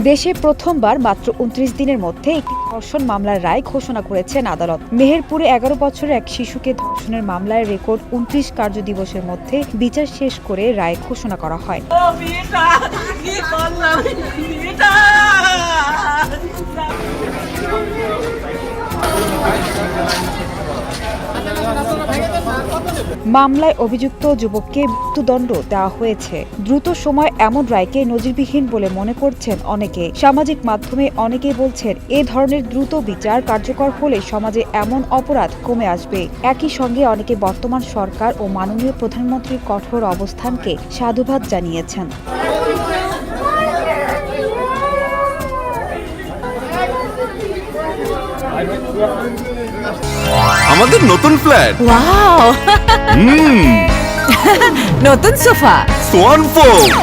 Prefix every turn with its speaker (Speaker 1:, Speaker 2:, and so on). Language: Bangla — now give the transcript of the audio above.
Speaker 1: দেশে প্রথমবার মাত্র ২৯ দিনের মধ্যে একটি ধর্ষণ মামলার রায় ঘোষণা করেছেন আদালত। মেহেরপুরে ১১ বছরের এক শিশুকে ধর্ষণের মামলায় রেকর্ড ২৯ কার্য দিবসের মধ্যে বিচার শেষ করে রায় ঘোষণা করা হয়। মামলায় অভিযুক্ত যুবককে মৃত্যুদণ্ড দেওয়া হয়েছে। দ্রুত সময় এমন রায়কে নজিরবিহীন বলে মনে করছেন অনেকে। সামাজিক মাধ্যমে অনেকেই বলছেন, এ ধরনের দ্রুত বিচার কার্যকর হলে সমাজে এমন অপরাধ কমে আসবে। একই সঙ্গে অনেকে বর্তমান সরকার ও মাননীয় প্রধানমন্ত্রীর কঠোর অবস্থানকে সাধুবাদ জানিয়েছেন।
Speaker 2: আমাদের নতুন ফ্ল্যাট,
Speaker 3: ওয়াও! নতুন সোফা,
Speaker 2: সোয়ান ফোম।